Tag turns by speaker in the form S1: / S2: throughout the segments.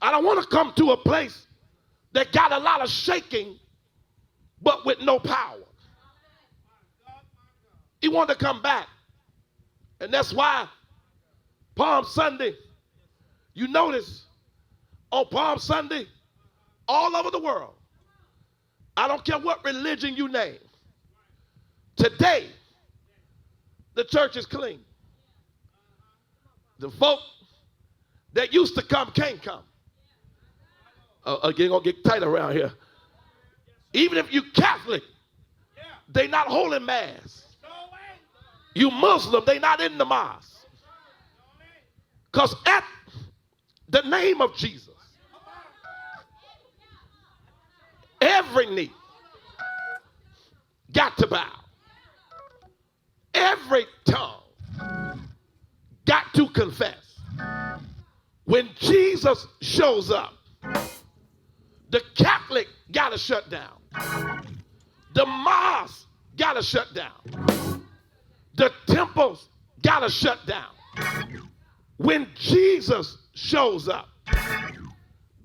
S1: I don't want to come to a place that got a lot of shaking, but with no power. He wanted to come back. And that's why Palm Sunday, you notice on Palm Sunday, all over the world, I don't care what religion you name, today, the church is clean. The folk that used to come can't come. Again, gonna get tight around here. Even if you Catholic, they not holding mass. You Muslim, they not in the mosque. Because at the name of Jesus, every knee got to bow. Every tongue got to confess. When Jesus shows up, the Catholic got to shut down. The mosque got to shut down. The temples got to shut down. When Jesus shows up,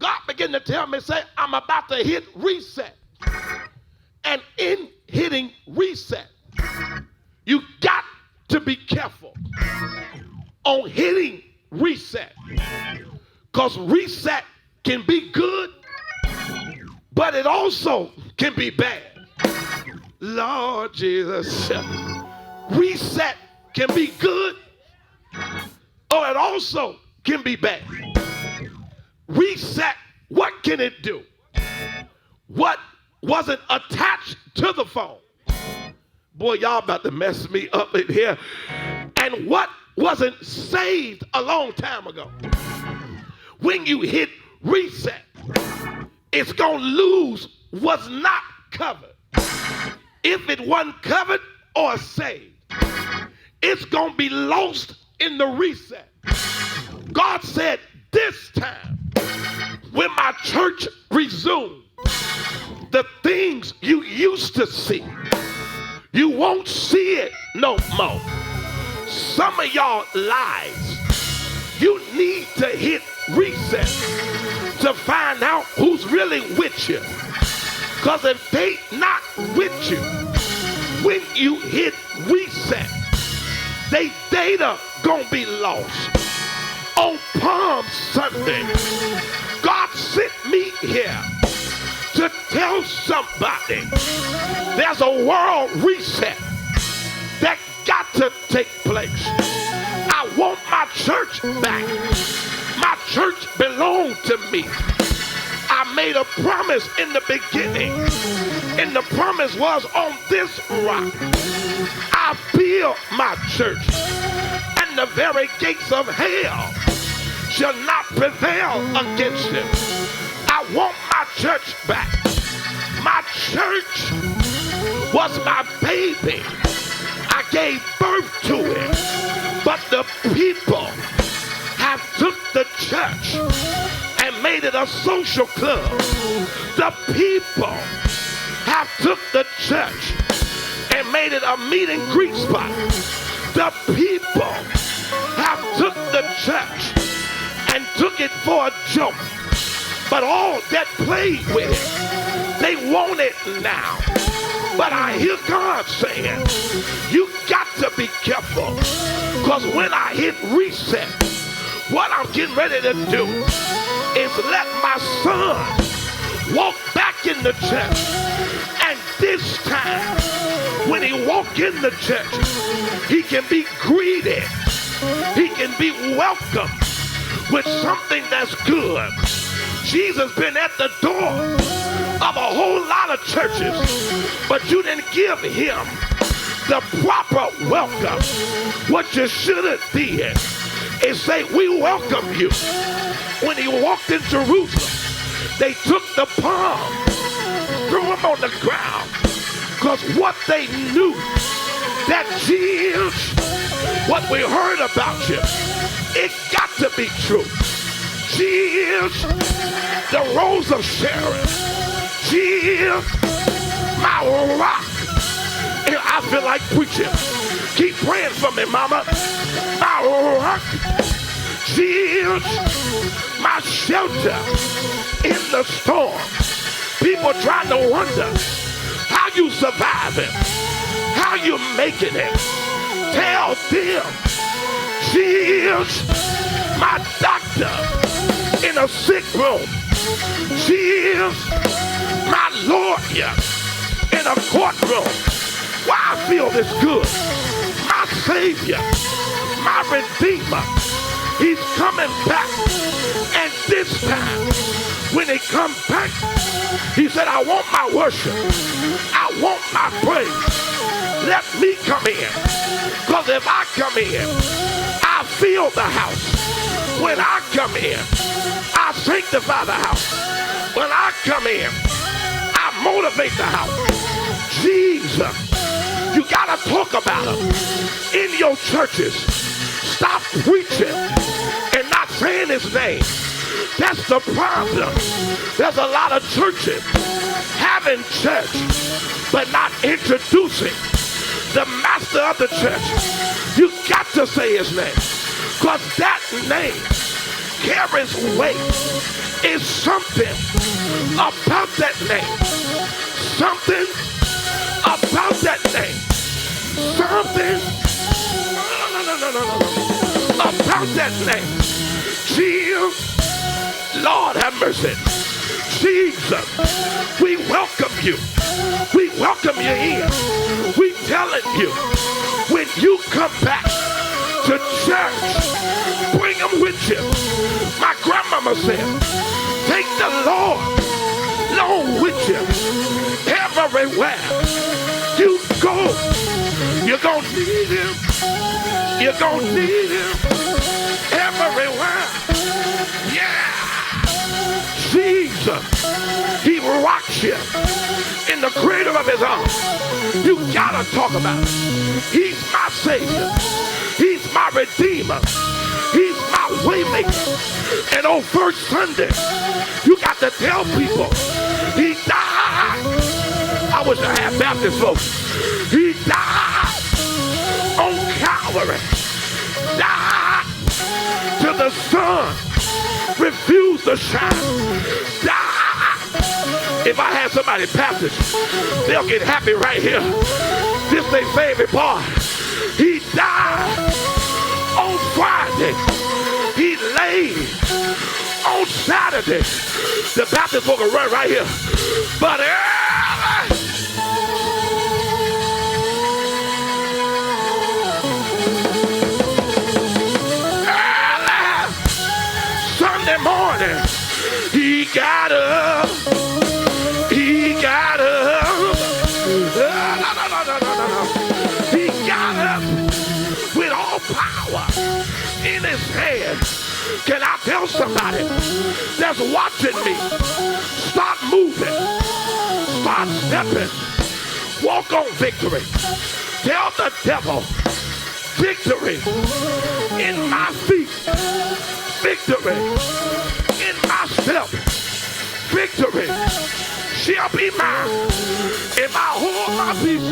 S1: God began to tell me, say, I'm about to hit reset. And in hitting reset, you got to be careful on hitting reset. Because reset can be good, but it also can be bad. Lord Jesus. Reset can be good, or it also can be bad. Reset, what can it do? What wasn't attached to the phone? Boy, y'all about to mess me up in here. And what wasn't saved a long time ago? When you hit reset, it's going to lose what's not covered. If it wasn't covered or saved, it's going to be lost in the reset. God said, this time, when my church resumes, the things you used to see, you won't see it no more. Some of y'all lives, you need to hit reset to find out who's really with you. Because if they not with you, when you hit reset, they data gonna be lost. On Palm Sunday, God sent me here to tell somebody there's a world reset that got to take place. I want my church back. My church belonged to me. I made a promise in the beginning, and the promise was, on this rock I build my church, and the very gates of hell shall not prevail against it. I want my church back. My church was my baby. I gave birth to it, but the people have took the church and made it a social club. The people have took the church and made it a meet and greet spot. The people have took the church and took it for a joke. But all that played with it, they want it now. But I hear God saying, you got to be careful. Because when I hit reset, what I'm getting ready to do is let my son walk back in the church. And this time, when he walk in the church, he can be greeted. He can be welcomed with something that's good. Jesus been at the door of a whole lot of churches, but you didn't give him the proper welcome. What you should have did is say, we welcome you. When he walked in Jerusalem, they took the palm, threw him on the ground, because what they knew, that Jesus, what we heard about you, it got to be true. Jesus, the rose of Sharon. Jesus, my rock. And I feel like preaching. Keep praying for me, mama. My rock. She is my shelter in the storm. People trying to wonder how you surviving, how you making it. Tell them she is my doctor in a sick room. She is my lawyer in a courtroom. Why I feel this good? My Savior, my Redeemer, he's coming back. And this time, when he comes back, he said, I want my worship. I want my praise. Let me come in. Because if I come in, I fill the house. When I come in, I sanctify the house. When I come in, I motivate the house. Jesus. You got to talk about him in your churches. Stop preaching and not saying his name. That's the problem. There's a lot of churches having church but not introducing the master of the church. You got to say his name, because that name carries weight. It's something about that name. Something about that name. Something about that name. Jesus, Lord have mercy. Jesus, we welcome you. We welcome you in. We telling you, when you come back to church, bring them with you. My grandmama said, take the Lord along with you everywhere you go. You're going to need him. You're going to need him everywhere. Yeah. Jesus, he rocks you in the cradle of his arms. You got to talk about it. He's my Savior. He's my Redeemer. He's my waymaker. And on first Sunday, you got to tell people, he died. I wish I had Baptist folks. He died on Calvary. Died till the sun refused to shine. Died. If I had somebody Baptist, they'll get happy right here. This their favorite part. He died on Friday. He laid on Saturday. The Baptist folk will run right here. But Sunday morning, he got up. He got up. He got up with all power in his hand. Can I tell somebody that's watching me? Start moving. Start stepping. Walk on victory. Tell the devil, victory in my feet. Victory in my step. Victory shall be mine if I hold my peace.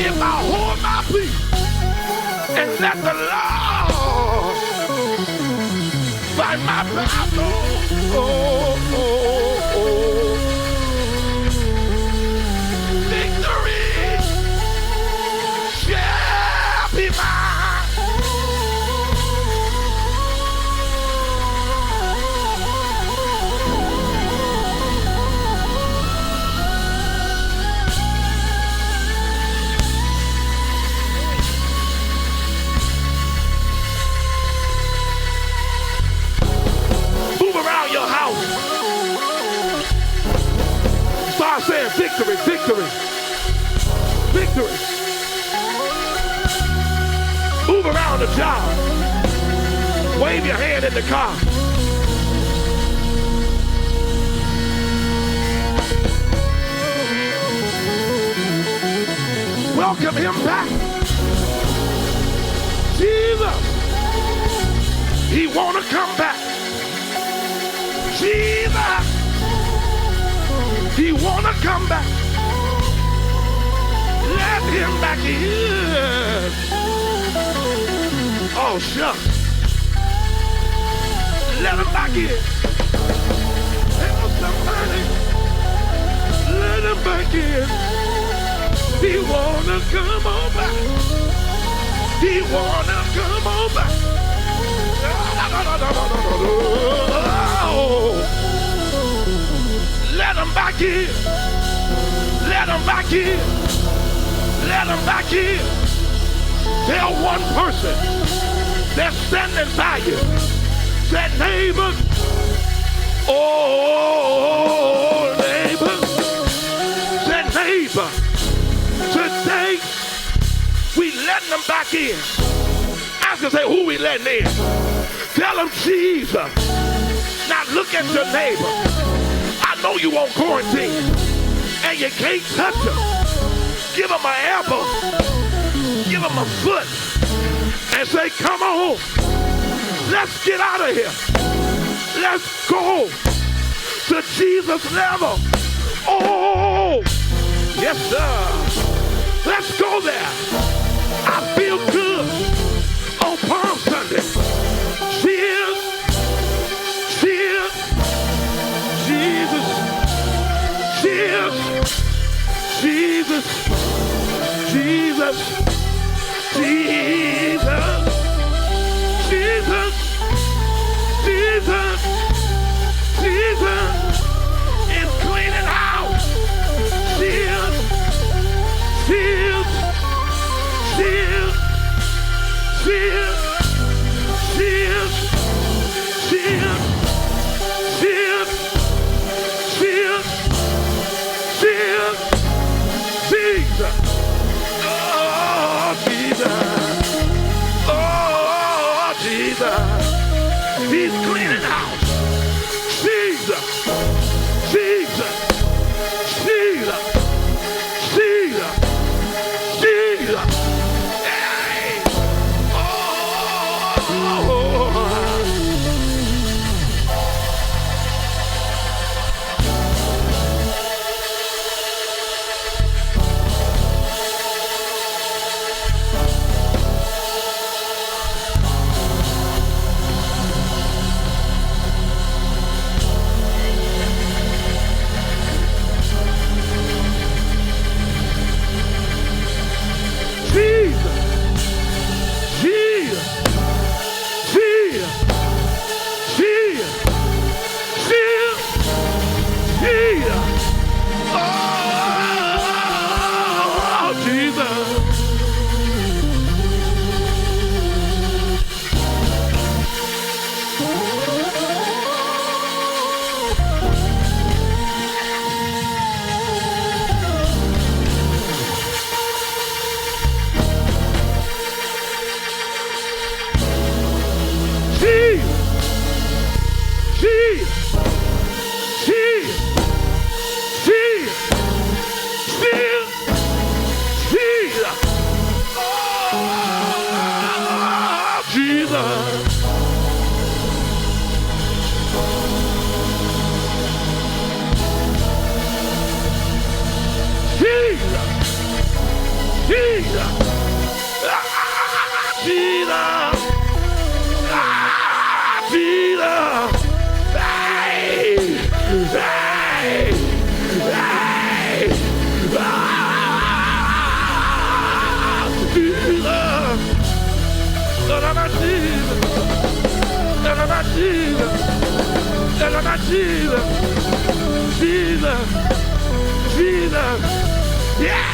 S1: If I hold my peace and let the Lord fight my battle, victory shall be mine. Move around your house. Start saying victory, victory, victory. Move around the job. Wave your hand in the car. Welcome him back. Jesus. He want to come back. Jesus, he want to come back. Let him back in. Oh, shucks. Let him back in. Tell somebody. Let him back in. He want to come on back. He want to come on back. Oh. Let him back in. Let him back in. Let him back in. Tell one person that's standing by you. Say, neighbor. Oh, neighbor. Say, neighbor. Today, we letting them back in. Ask him, say, who we letting in? Tell him Jesus. Now look at your neighbor. I know you on quarantine and you can't touch him. Give him an elbow. Give him a foot. And say, come on. Let's get out of here. Let's go to Jesus' level. Oh, yes, sir. Let's go there. I feel good on Palm Sunday. Cheers. Cheers. Jesus. Cheers. Jesus. Jesus. Jesus. Jesus. Jesus. Jesus is cleaning house. Cheers. Cheers. Cheers. Cheers. Cheers. Cheers. Cheers. Cheers. Cheers. Jesus. Oh, Jesus. Oh, Jesus. He's cleaning house. Jesus. Jesus. Jesus. Jesus. Jesus. Hey. Oh. Jesus, Jesus, Jesus, yeah!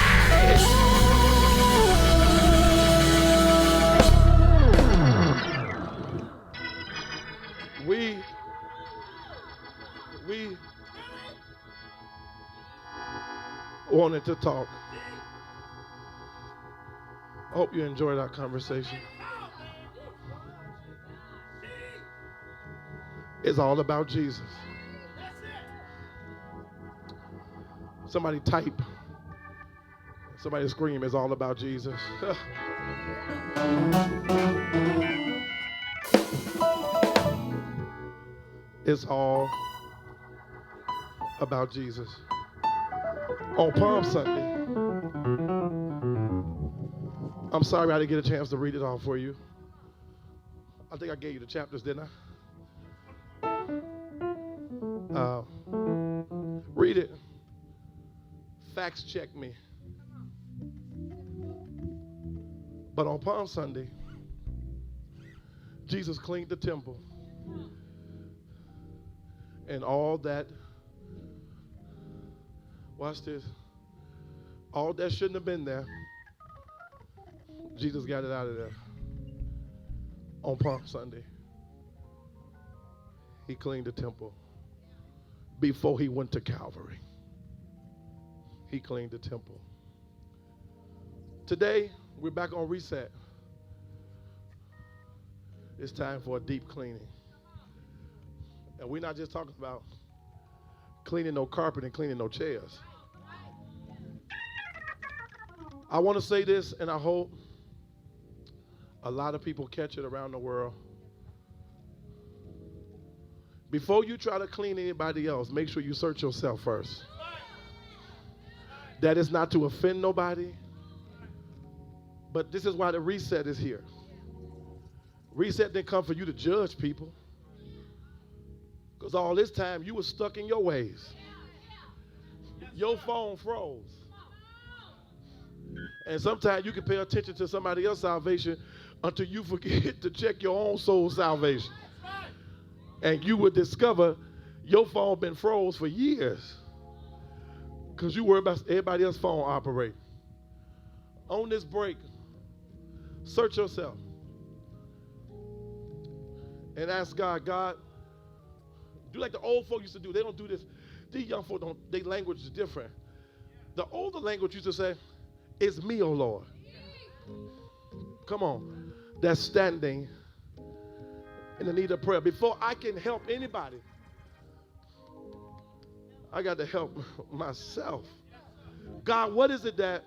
S1: We wanted to talk. I hope you enjoyed our conversation. It's all about Jesus. Somebody type. Somebody scream, it's all about Jesus. It's all about Jesus. On Palm Sunday, I'm sorry I didn't get a chance to read it all for you. I think I gave you the chapters, didn't I? Read it. Facts check me. But on Palm Sunday, Jesus cleaned the temple. And all that, watch this, all that shouldn't have been there, Jesus got it out of there. On Palm Sunday, he cleaned the temple. Before he went to Calvary, he cleaned the temple. Today, we're back on reset. It's time for a deep cleaning. And we're not just talking about cleaning no carpet and cleaning no chairs. I want to say this, and I hope a lot of people catch it around the world. Before you try to clean anybody else, make sure you search yourself first. That is not to offend nobody, but this is why the reset is here. Reset didn't come for you to judge people, because all this time you were stuck in your ways. Your phone froze. And sometimes you can pay attention to somebody else's salvation until you forget to check your own soul's salvation. And you would discover your phone been froze for years because you worry about everybody else's phone operating. On this break, search yourself and ask God, God, do like the old folk used to do. They don't do this. These young folk don't, their language is different. The older language used to say, it's me, O Lord. Come on. That's standing in the need of prayer. Before I can help anybody, I got to help myself. God, what is it that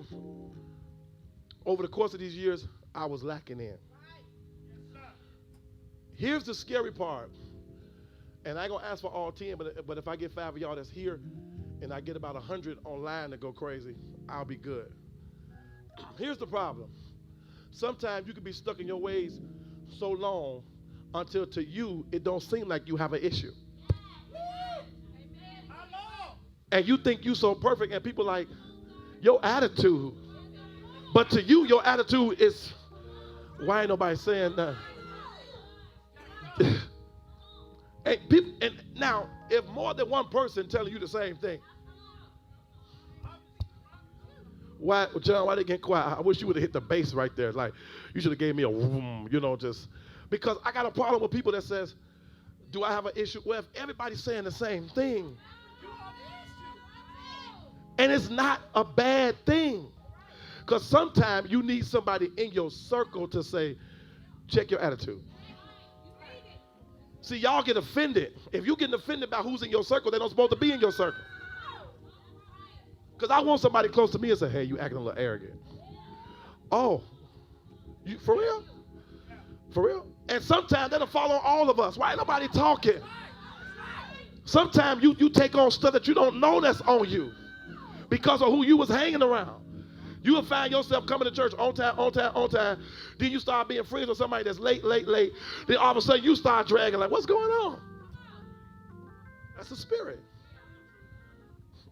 S1: over the course of these years I was lacking in? Here's the scary part. And I ain't going to ask for all 10, but if I get 5 of y'all that's here and I get about 100 online that go crazy, I'll be good. Here's the problem. Sometimes you can be stuck in your ways so long until to you it don't seem like you have an issue. And you think you so perfect, and people like your attitude. But to you, your attitude is, why ain't nobody saying nothing? And now, if more than one person telling you the same thing, why, John, why they get quiet? I wish you would have hit the bass right there. Like, you should have gave me a whoom, just, because I got a problem with people that says, do I have an issue? Well, if everybody's saying the same thing, and it's not a bad thing, because sometimes you need somebody in your circle to say, check your attitude. See, y'all get offended. If you're getting offended by who's in your circle, they don't supposed to be in your circle. Because I want somebody close to me and say, hey, you acting a little arrogant. Oh, you for real? For real? And sometimes that'll fall on all of us. Why ain't nobody talking? Sometimes you take on stuff that you don't know that's on you because of who you was hanging around. You will find yourself coming to church on time. Then you start being friends with somebody that's late. Then all of a sudden you start dragging like, what's going on? That's the spirit.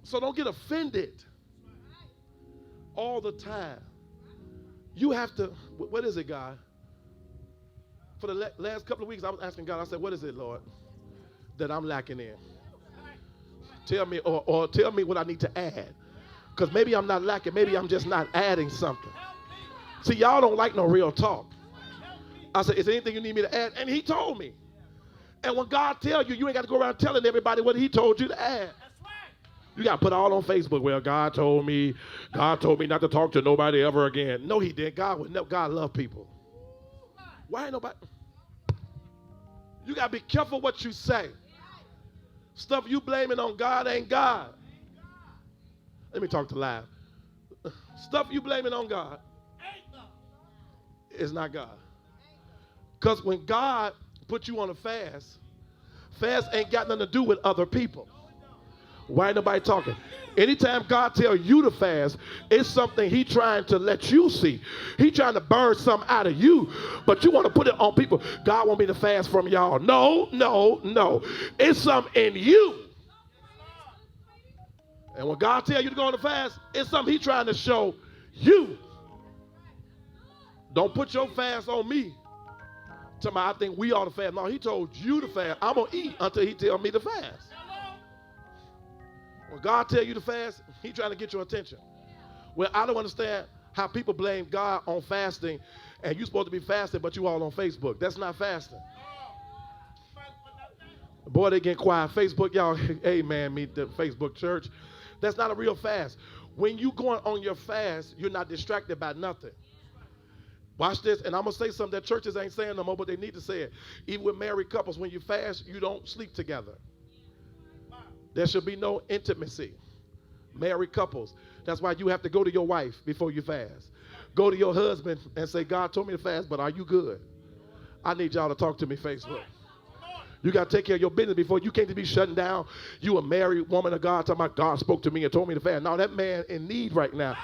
S1: So don't get offended all the time. You have to, what is it, God? For the last couple of weeks, I was asking God, I said, what is it, Lord, that I'm lacking in? Tell me, or tell me what I need to add. Because maybe I'm not lacking. Maybe I'm just not adding something. See, y'all don't like no real talk. I said, is there anything you need me to add? And he told me. And when God tells you, you ain't got to go around telling everybody what he told you to add. You got to put all on Facebook. Well, God told me not to talk to nobody ever again. No, he didn't. God love people. Why ain't nobody? You got to be careful what you say. Stuff you blaming on God ain't God. Let me talk to live. Stuff you blaming on God is not God. Because when God put you on a fast, Fast ain't got nothing to do with other people. Why ain't nobody talking? Anytime God tells you to fast, it's something he trying to let you see. He trying to burn something out of you, but you want to put it on people. God want me to fast from y'all. No, no, no. It's something in you. And when God tells you to go on the fast, it's something he trying to show you. Don't put your fast on me. Tell me, I think we ought to fast. No, he told you to fast. I'm going to eat until he tell me to fast. When God tell you to fast, he trying to get your attention. Well, I don't understand how people blame God on fasting, and you supposed to be fasting, but you all on Facebook. That's not fasting. Boy, they getting quiet. Facebook, y'all, amen, meet the Facebook church. That's not a real fast. When you going on your fast, you're not distracted by nothing. Watch this, and I'm going to say something that churches ain't saying no more, but they need to say it. Even with married couples, when you fast, you don't sleep together. There should be no intimacy. Married couples. That's why you have to go to your wife before you fast. Go to your husband and say, God told me to fast, but are you good? I need y'all to talk to me Facebook. You got to take care of your business before you can't be shutting down. You a married woman of God talking about God spoke to me and told me to fast. Now that man in need right now.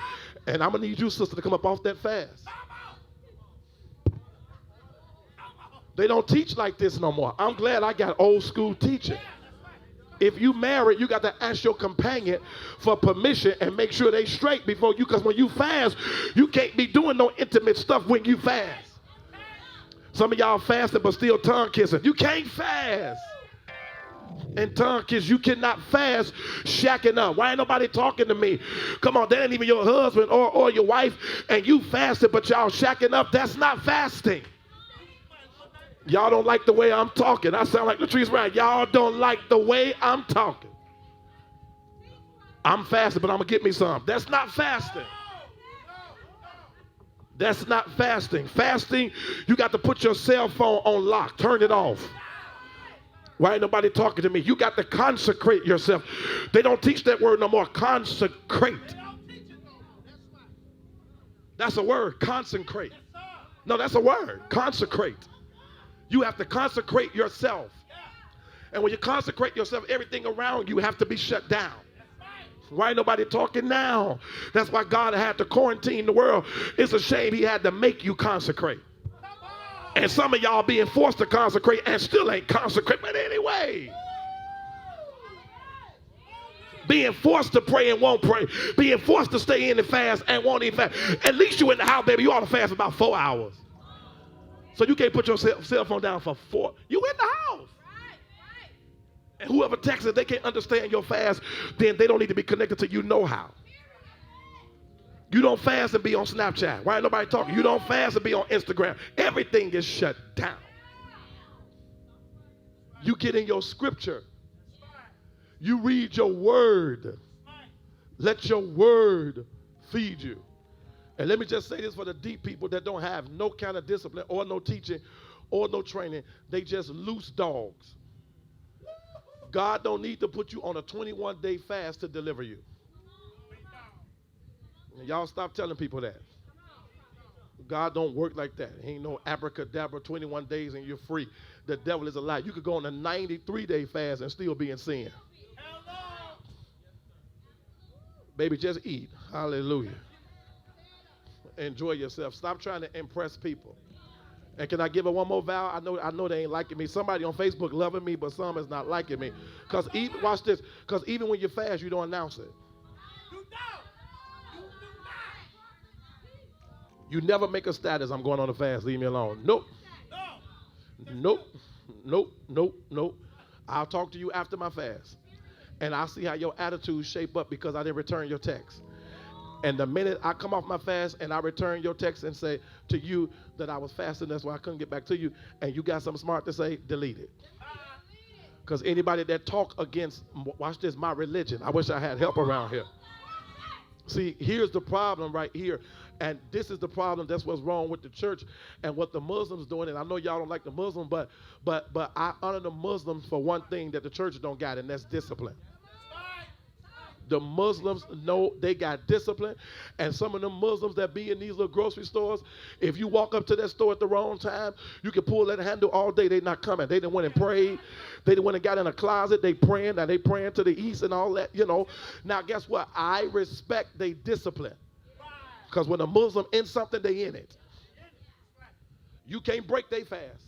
S1: And I'm going to need you, sister, to come up off that fast. They don't teach like this no more. I'm glad I got old school teaching. If you married, you got to ask your companion for permission and make sure they straight before you, because when you fast, you can't be doing no intimate stuff when you fast. Some of y'all fasting but still tongue kissing. You can't fast and tongue kiss. You cannot fast shacking up. Why ain't nobody talking to me? Come on, that ain't even your husband or your wife, and you fasted but y'all shacking up. That's not fasting. Y'all don't like the way I'm talking. I sound like Latrice Ryan. Y'all don't like the way I'm talking. I'm fasting, but I'm going to get me some. That's not fasting. That's not fasting. Fasting, you got to put your cell phone on lock. Turn it off. Why ain't nobody talking to me? You got to consecrate yourself. They don't teach that word no more. Consecrate. That's a word. Consecrate. No, that's a word. Consecrate. You have to consecrate yourself. And when you consecrate yourself, everything around you have to be shut down. Why ain't nobody talking now? That's why God had to quarantine the world. It's a shame he had to make you consecrate. And some of y'all being forced to consecrate and still ain't consecrate. But anyway, being forced to pray and won't pray. Being forced to stay in and fast and won't even fast. At least you in the house, baby. You ought to fast about 4 hours. So you can't put your cell phone down for 4. You in the house. And whoever texts it, they can't understand your fast, then they don't need to be connected to you know how. You don't fast and be on Snapchat. Why ain't nobody talking? You don't fast and be on Instagram. Everything is shut down. You get in your scripture. You read your word. Let your word feed you. And let me just say this for the deep people that don't have no kind of discipline or no teaching or no training. They just loose dogs. God don't need to put you on a 21-day fast to deliver you. And y'all stop telling people that. God don't work like that. Ain't no abracadabra 21 days and you're free. The devil is a lie. You could go on a 93-day fast and still be in sin. Baby, just eat. Hallelujah. Enjoy yourself. Stop trying to impress people. And can I give her one more vow? I know they ain't liking me. Somebody on Facebook loving me, but some is not liking me. Because even, watch this, because even when you fast, you don't announce it. You never make a status, I'm going on a fast, leave me alone. Nope. Nope. Nope. Nope. Nope. I'll talk to you after my fast. And I'll see how your attitudes shape up because I didn't return your text. And the minute I come off my fast and I return your text and say to you that I was fasting, that's why I couldn't get back to you, and you got something smart to say, delete it. Because anybody that talk against, watch this, my religion, I wish I had help around here. See, here's the problem right here. And this is the problem. That's what's wrong with the church and what the Muslims doing. And I know y'all don't like the Muslim, but I honor the Muslims for one thing that the church don't got, and that's discipline. The Muslims know they got discipline. And some of them Muslims that be in these little grocery stores, if you walk up to that store at the wrong time, you can pull that handle all day. They not coming. They done went and prayed. They done went and got in a closet. They praying. Now they praying to the east and all that, you know. Now guess what? I respect they discipline. Because when a Muslim in something, they in it. You can't break they fast.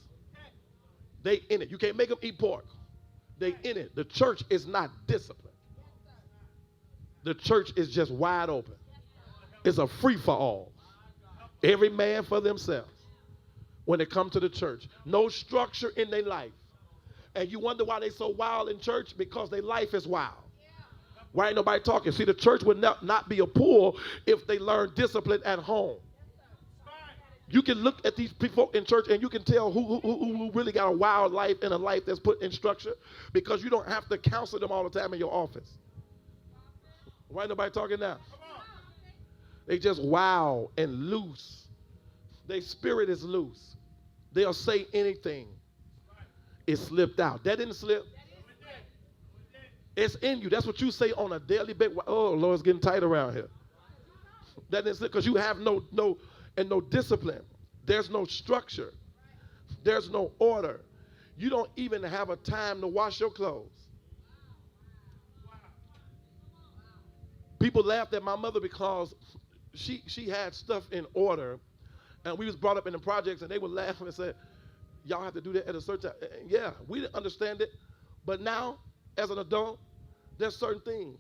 S1: They in it. You can't make them eat pork. They in it. The church is not disciplined. The church is just wide open. It's a free-for-all. Every man for themselves when it comes to the church. No structure in their life. And you wonder why they so wild in church? Because their life is wild. Why ain't nobody talking? See, the church would not be a pool if they learn discipline at home. You can look at these people in church and you can tell who really got a wild life and a life that's put in structure, because you don't have to counsel them all the time in your office. Why ain't nobody talking now? They just wild and loose. Their spirit is loose. They'll say anything. It slipped out. That didn't slip. It's in you. That's what you say on a daily basis. Oh, Lord, it's getting tight around here. That didn't slip because you have no discipline. There's no structure. There's no order. You don't even have a time to wash your clothes. People laughed at my mother because she had stuff in order, and we was brought up in the projects, and they would laugh and say, y'all have to do that at a certain time. Yeah, we didn't understand it, but now, as an adult, there's certain things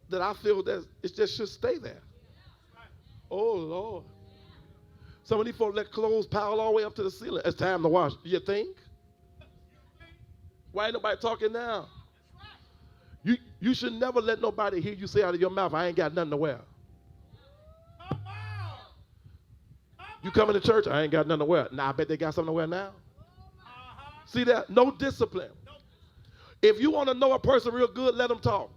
S1: that I feel that it just should stay there. Oh, Lord. Some of these folks let clothes pile all the way up to the ceiling. It's time to wash. You think? Why ain't nobody talking now? You should never let nobody hear you say out of your mouth, I ain't got nothing to wear. You coming to church, I ain't got nothing to wear. Nah, I bet they got something to wear now. See that? No discipline. If you want to know a person real good, let them talk.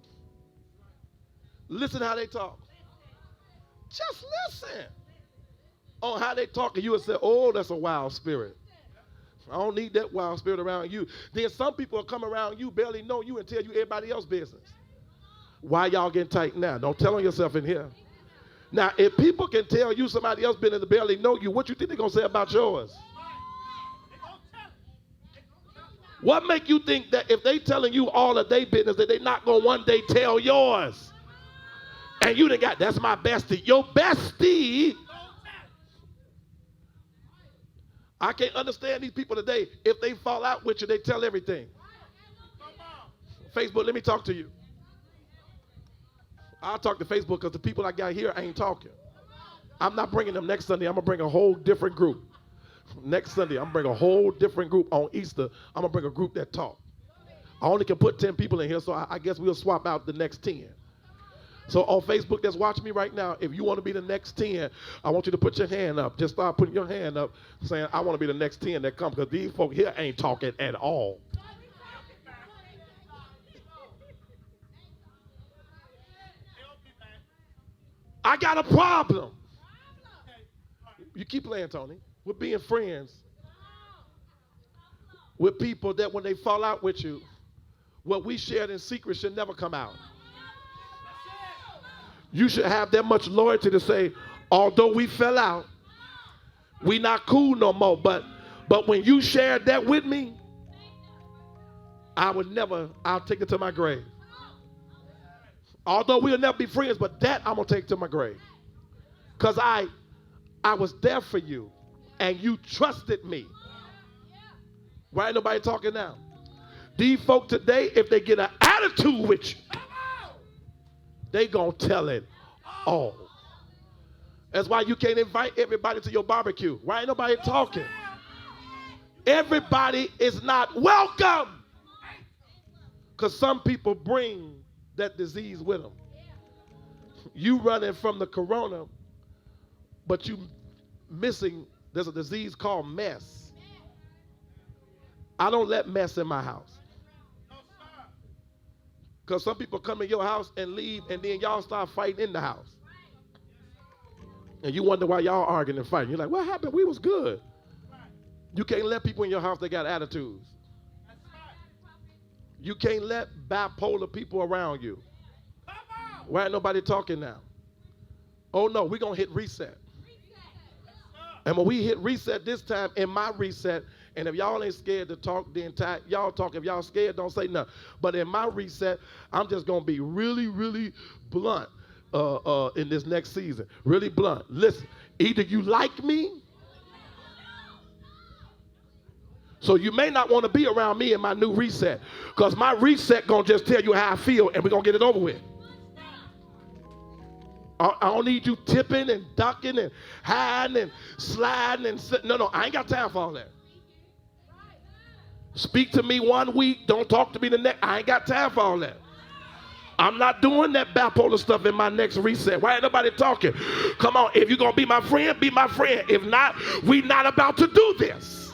S1: Listen how they talk. Just listen on how they talk, and you will say, oh, that's a wild spirit. I don't need that wild spirit around you. Then some people will come around you, barely know you, and tell you everybody else's business. Why y'all getting tight now? Don't tell on yourself in here. Now, if people can tell you somebody else's business and barely know you, what you think they're going to say about yours? What make you think that if they telling you all of their business that they not going to one day tell yours? And you done got, that's my bestie. Your bestie. I can't understand these people today. If they fall out with you, they tell everything. Facebook, let me talk to you. I'll talk to Facebook because the people I got here ain't talking. I'm not bringing them next Sunday. I'm going to bring a whole different group. Next Sunday, I'm going to bring a whole different group. On Easter, I'm going to bring a group that talk. I only can put 10 people in here, so I guess we'll swap out the next 10. So on Facebook that's watching me right now, if you want to be the next 10, I want you to put your hand up. Just start putting your hand up saying, I want to be the next 10 that come, because these folk here ain't talking at all. I got a problem. You keep playing, Tony. We're being friends with people that when they fall out with you, what we shared in secret should never come out. You should have that much loyalty to say, although we fell out, we not cool no more. But when you shared that with me, I'll take it to my grave. Although we'll never be friends, but that I'm going to take to my grave. Because I was there for you, and you trusted me. Why ain't nobody talking now? These folk today, if they get an attitude with you, they gonna tell it all. That's why you can't invite everybody to your barbecue. Why ain't nobody talking? Everybody is not welcome. Because some people bring that disease with them. You running from the corona, but you missing, there's a disease called mess. I don't let mess in my house. Because some people come in your house and leave, and then y'all start fighting in the house. And you wonder why y'all arguing and fighting. You're like, what happened? We was good. You can't let people in your house that got attitudes. You can't let bipolar people around you. Why ain't nobody talking now? Oh no, we're going to hit reset. And when we hit reset this time, in my reset, and if y'all ain't scared to talk the entire, y'all talk. If y'all scared, don't say nothing. But in my reset, I'm just going to be really, really blunt in this next season. Really blunt. Listen, either you like me, so you may not want to be around me in my new reset, because my reset going to just tell you how I feel, and we're going to get it over with. I don't need you tipping and ducking and hiding and sliding and no, I ain't got time for all that. Speak to me 1 week, don't talk to me the next. I ain't got time for all that. I'm not doing that bipolar stuff in my next reset. Why ain't nobody talking? Come on, if you're going to be my friend, be my friend. If not, we not about to do this.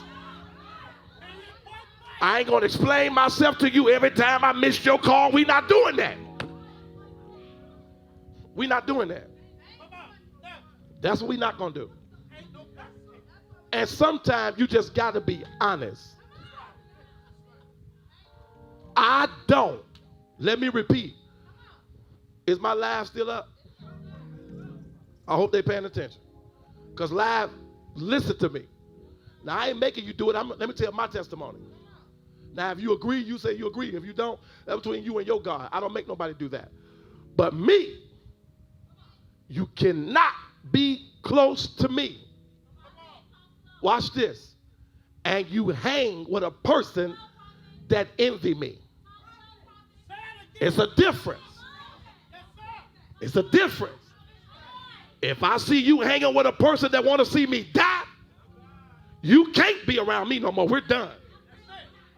S1: I ain't going to explain myself to you every time I missed your call. We not doing that. We're not doing that. That's what we're not going to do. And sometimes you just got to be honest. I don't. Let me repeat. Is my live still up? I hope they're paying attention. Because live, listen to me. Now, I ain't making you do it. Let me tell my testimony. Now, if you agree, you say you agree. If you don't, that's between you and your God. I don't make nobody do that. But me, you cannot be close to me. Watch this. And you hang with a person that envy me. It's a difference. It's a difference. If I see you hanging with a person that want to see me die, you can't be around me no more. We're done.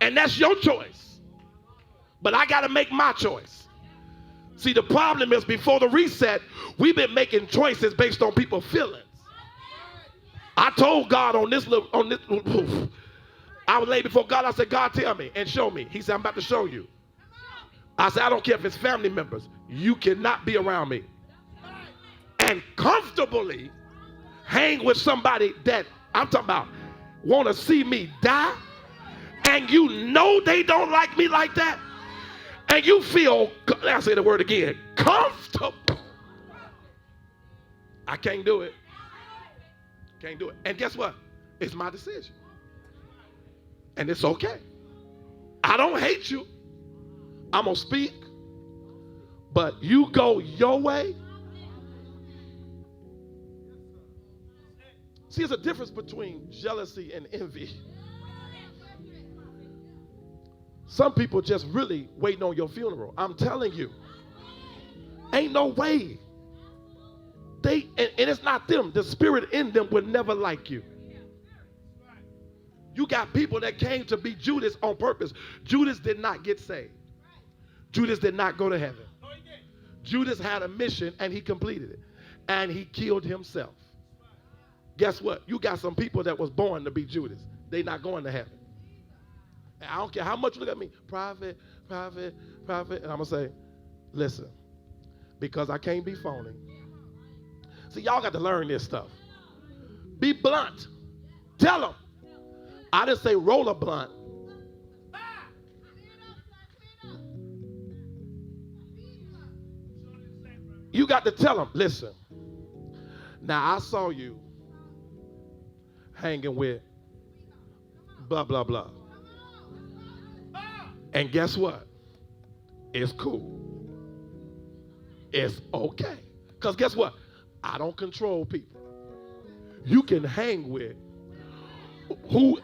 S1: And that's your choice. But I got to make my choice. See, the problem is before the reset, we've been making choices based on people's feelings. I told God on this, I was laid before God. I said, God, tell me and show me. He said, I'm about to show you. I said, I don't care if it's family members. You cannot be around me. And comfortably hang with somebody that I'm talking about want to see me die. And you know they don't like me like that. And you feel, I'll say the word again, comfortable. I can't do it. Can't do it. And guess what? It's my decision. And it's okay. I don't hate you. I'm going to speak. But you go your way. See, there's a difference between jealousy and envy. Some people just really waiting on your funeral. I'm telling you. Ain't no way. And it's not them. The spirit in them would never like you. You got people that came to be Judas on purpose. Judas did not get saved. Judas did not go to heaven. Judas had a mission and he completed it. And he killed himself. Guess what? You got some people that was born to be Judas. They not going to heaven. And I don't care how much you look at me. Prophet. And I'm going to say, listen, because I can't be phony. See, y'all got to learn this stuff. Be blunt. Tell them. I didn't say roll a blunt. You got to tell them, listen, now I saw you hanging with blah, blah, blah. And guess what? It's cool. It's okay. Because guess what? I don't control people. You can hang with who.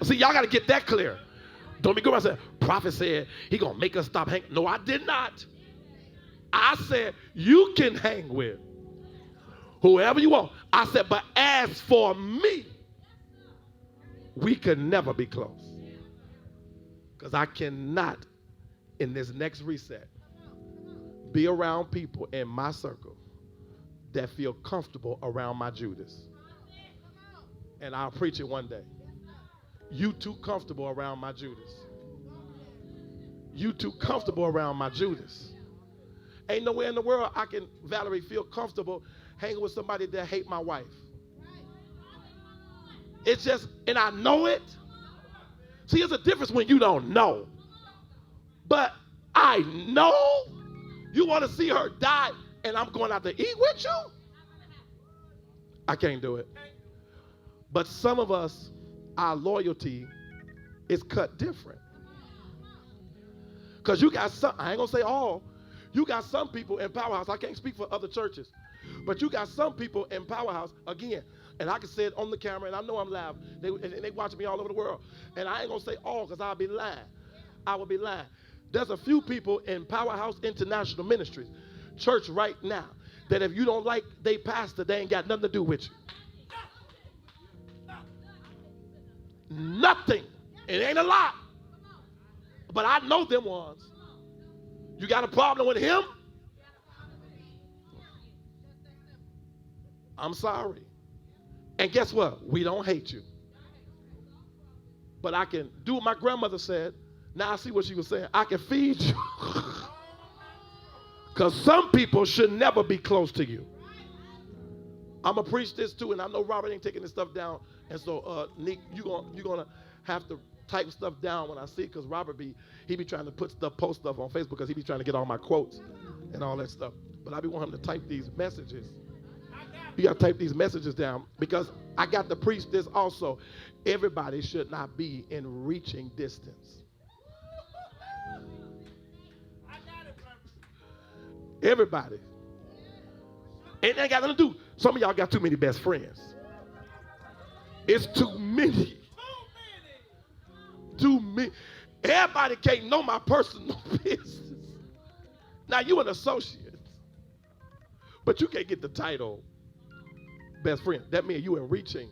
S1: See, y'all got to get that clear. Don't be going around saying, prophet said he going to make us stop hanging. No, I did not. I said, you can hang with whoever you want. I said, but as for me, we could never be close. Because I cannot, in this next reset, be around people in my circle that feel comfortable around my Judas. And I'll preach it one day. You too comfortable around my Judas. You too comfortable around my Judas. Ain't nowhere in the world I can, Valerie, feel comfortable hanging with somebody that hate my wife. It's just, and I know it. See, there's a difference when you don't know. But I know You want to see her die and I'm going out to eat with you? I can't do it. But some of us, our loyalty is cut different. Because you got some, I ain't going to say all, you got some people in Powerhouse, I can't speak for other churches, but you got some people in Powerhouse, again, and I can say it on the camera, and I know I'm live, and they watching me all over the world, and I ain't going to say all because I'll be lying. I will be lying. There's a few people in Powerhouse International Ministries, church right now, that if you don't like they pastor, they ain't got nothing to do with you. Nothing. It ain't a lot. But I know them ones. You got a problem with him? I'm sorry. And guess what? We don't hate you. But I can do what my grandmother said. Now I see what she was saying. I can feed you. Because some people should never be close to you. I'm going to preach this too, and I know Robert ain't taking this stuff down. And so, Nick, you're gonna have to type stuff down when I see it, because Robert he be trying to post stuff on Facebook, because he be trying to get all my quotes and all that stuff. But I be wanting him to type these messages. You got to type these messages down, because I got to preach this also. Everybody should not be in reaching distance. Everybody. Ain't that got nothing to do. Some of y'all got too many best friends. It's too many. Too many. Everybody can't know my personal business. Now you an associate, but you can't get the title best friend. That means you in reaching.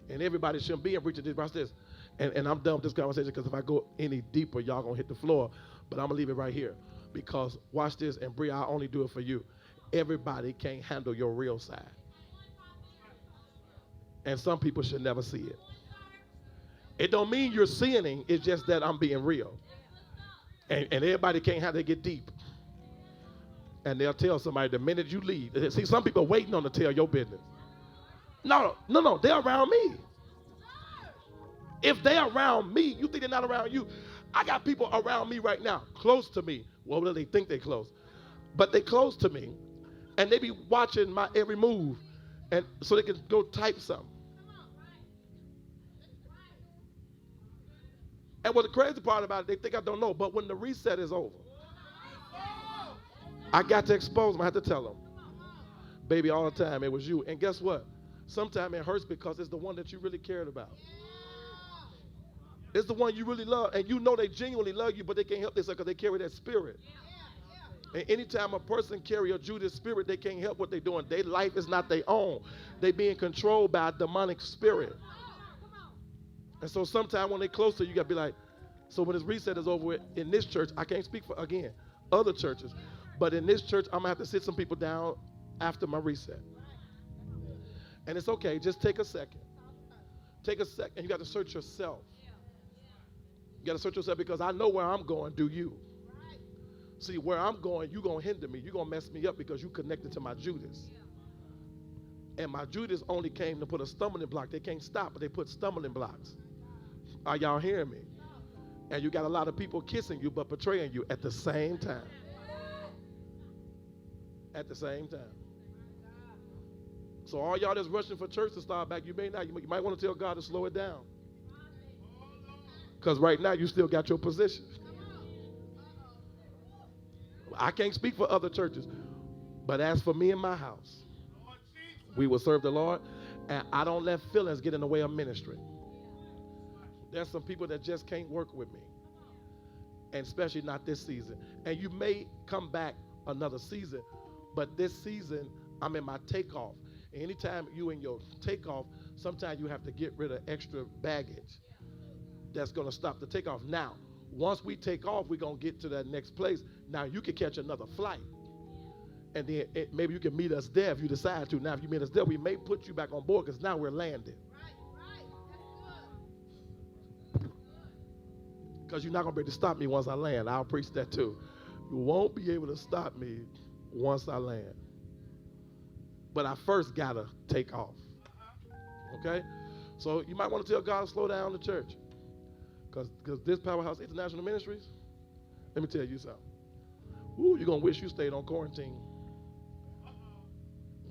S1: And everybody shouldn't be in reaching. Watch this. And I'm done with this conversation, because if I go any deeper, y'all gonna hit the floor. But I'm gonna leave it right here, because watch this. And Bria, I only do it for you. Everybody can't handle your real side. And some people should never see it. It don't mean you're sinning. It's just that I'm being real. And everybody can't have to get deep. And they'll tell somebody the minute you leave. See, some people waiting on to tell your business. No, they're around me. If they're around me, you think they're not around you. I got people around me right now, close to me. Well, they think they're close. But they close to me. And they be watching my every move. And so they can go type something. And what the crazy part about it, they think I don't know. But when the reset is over, I got to expose them. I had to tell them. Baby, all the time, it was you. And guess what? Sometimes it hurts, because it's the one that you really cared about. It's the one you really love. And you know they genuinely love you, but they can't help themselves because they carry that spirit. And anytime a person carry a Judas spirit, they can't help what they're doing. Their life is not their own. They being controlled by a demonic spirit. And so sometimes when they close to you, you got to be like, so when this reset is over with, in this church, I can't speak for, again, other churches, but in this church, I'm going to have to sit some people down after my reset. And it's okay. Just take a second. Take a second. You got to search yourself. You got to search yourself, because I know where I'm going. Do you? See, where I'm going, you're going to hinder me. You're going to mess me up, because you connected to my Judas. And my Judas only came to put a stumbling block. They can't stop, but they put stumbling blocks. Are y'all hearing me? And you got a lot of people kissing you but betraying you at the same time. At the same time. So all y'all that's rushing for church to start back, you may not. You might want to tell God to slow it down. Because right now you still got your position. I can't speak for other churches. But as for me and my house, we will serve the Lord. And I don't let feelings get in the way of ministry. There's some people that just can't work with me. And especially not this season. And you may come back another season. But this season, I'm in my takeoff. And anytime you in your takeoff, sometimes you have to get rid of extra baggage. That's going to stop the takeoff. Now, once we take off, we're going to get to that next place. Now, you can catch another flight. And then maybe you can meet us there if you decide to. Now, if you meet us there, we may put you back on board, because now we're landing. Because you're not going to be able to stop me once I land. I'll preach that too. You won't be able to stop me once I land. But I first got to take off. Okay? So you might want to tell God to slow down the church. Because this Powerhouse International Ministries, let me tell you something. Ooh, you're going to wish you stayed on quarantine.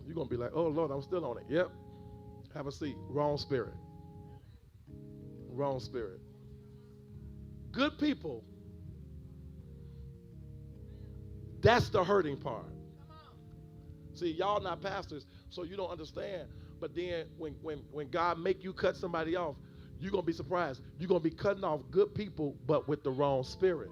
S1: You're going to be like, oh, Lord, I'm still on it. Yep. Have a seat. Wrong spirit. Wrong spirit. Good people. That's the hurting part. See, y'all not pastors, so you don't understand. But then when God make you cut somebody off, you're going to be surprised. You're going to be cutting off good people, but with the wrong spirit.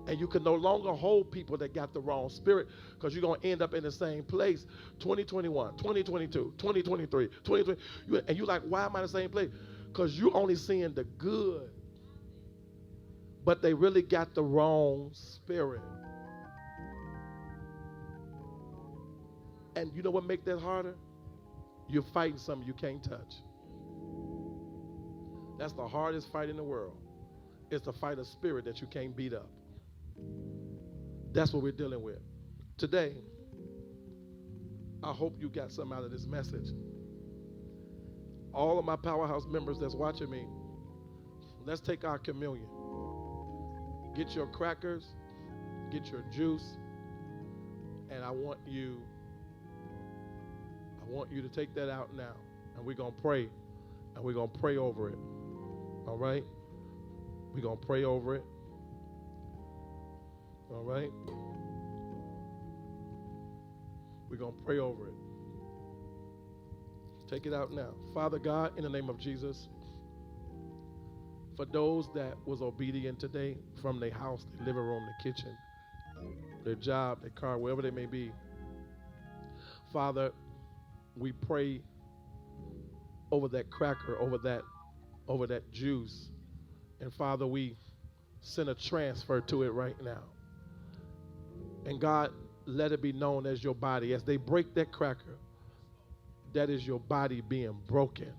S1: And you can no longer hold people that got the wrong spirit, because you're going to end up in the same place. 2021, 2022, 2023, 2020. And you're like, why am I in the same place? Because you're only seeing the good, but they really got the wrong spirit. And you know what makes that harder? You're fighting something you can't touch. That's the hardest fight in the world. It's to fight a spirit that you can't beat up. That's what we're dealing with. Today, I hope you got something out of this message. All of my Powerhouse members that's watching me, let's take our communion. Get your crackers, get your juice, and I want you to take that out now. And we're going to pray. And we're going to pray over it. All right? We're going to pray over it. All right? We're going to pray over it. Take it out now. Father God, in the name of Jesus, for those that was obedient today from their house, their living room, their kitchen, their job, their car, wherever they may be, Father, we pray over that cracker, over that juice. And Father, we send a transfer to it right now. And God, let it be known as your body. As they break that cracker, that is your body being broken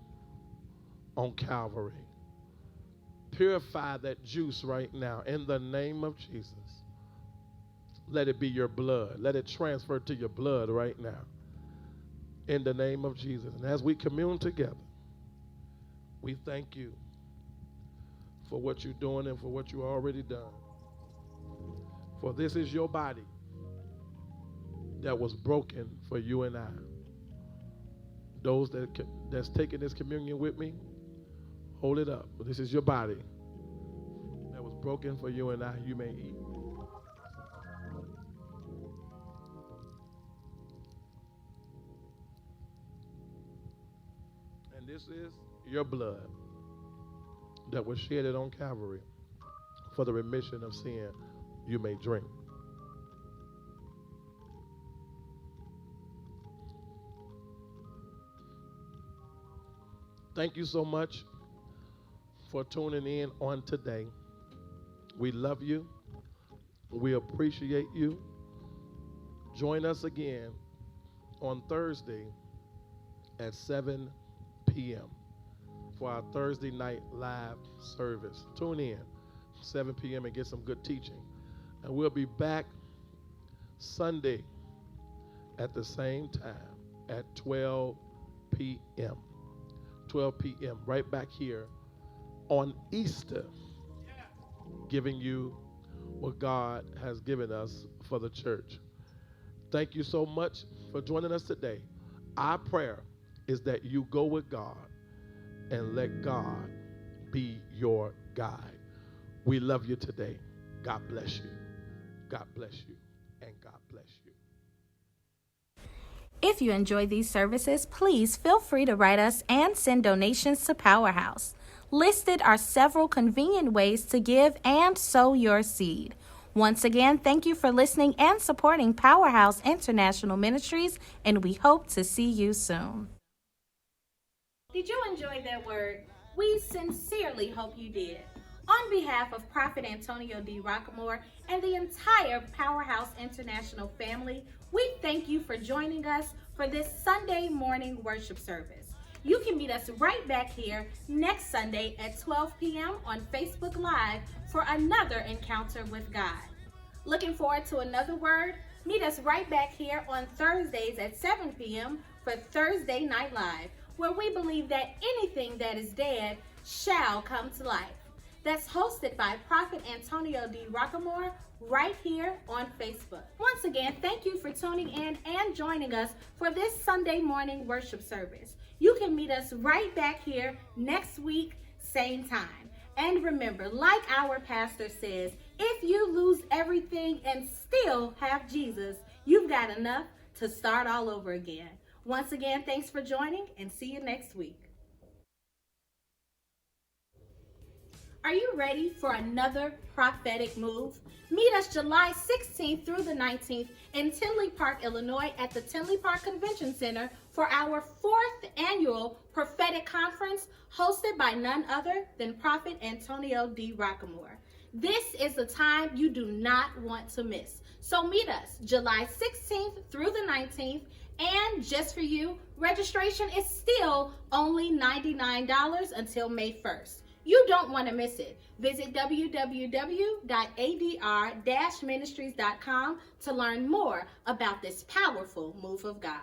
S1: on Calvary. Purify that juice right now in the name of Jesus. Let it be your blood. Let it transfer to your blood right now in the name of Jesus. And as we commune together, we thank you for what you're doing and for what you've already done. For this is your body that was broken for you and I. Those that's taking this communion with me, hold it up. This is your body that was broken for you and I. You may eat. And this is your blood that was shed on Calvary for the remission of sin. You may drink. Thank you so much for tuning in on today. We love you. We appreciate you. Join us again on Thursday at 7 p.m. for our Thursday night live service. Tune in 7 p.m. and get some good teaching. And we'll be back Sunday at the same time at 12 p.m. 12 p.m. right back here on Easter, giving you what God has given us for the church. Thank you so much for joining us today. Our prayer is that you go with God and let God be your guide. We love you today. God bless you. God bless you. And God bless you.
S2: If you enjoy these services, please feel free to write us and send donations to Powerhouse. Listed are several convenient ways to give and sow your seed. Once again, thank you for listening and supporting Powerhouse International Ministries, and we hope to see you soon. Did you enjoy that word? We sincerely hope you did. On behalf of Prophet Antonio D. Rocquemore and the entire Powerhouse International family, we thank you for joining us for this Sunday morning worship service. You can meet us right back here next Sunday at 12 p.m. on Facebook Live for another encounter with God. Looking forward to another word? Meet us right back here on Thursdays at 7 p.m. for Thursday Night Live, where we believe that anything that is dead shall come to life. that's hosted by Prophet Antonio D. Rocquemore right here on Facebook. Once again, thank you for tuning in and joining us for this Sunday morning worship service. You can meet us right back here next week, same time. And remember, like our pastor says, if you lose everything and still have Jesus, you've got enough to start all over again. Once again, thanks for joining, and see you next week. Are you ready for another prophetic move? Meet us July 16th through the 19th in Tinley Park, Illinois at the Tinley Park Convention Center for our 4th annual prophetic conference hosted by none other than Prophet Antonio D. Rocquemore. This is a time you do not want to miss. So meet us July 16th through the 19th, and just for you, registration is still only $99 until May 1st. You don't want to miss it. Visit www.adr-ministries.com to learn more about this powerful move of God.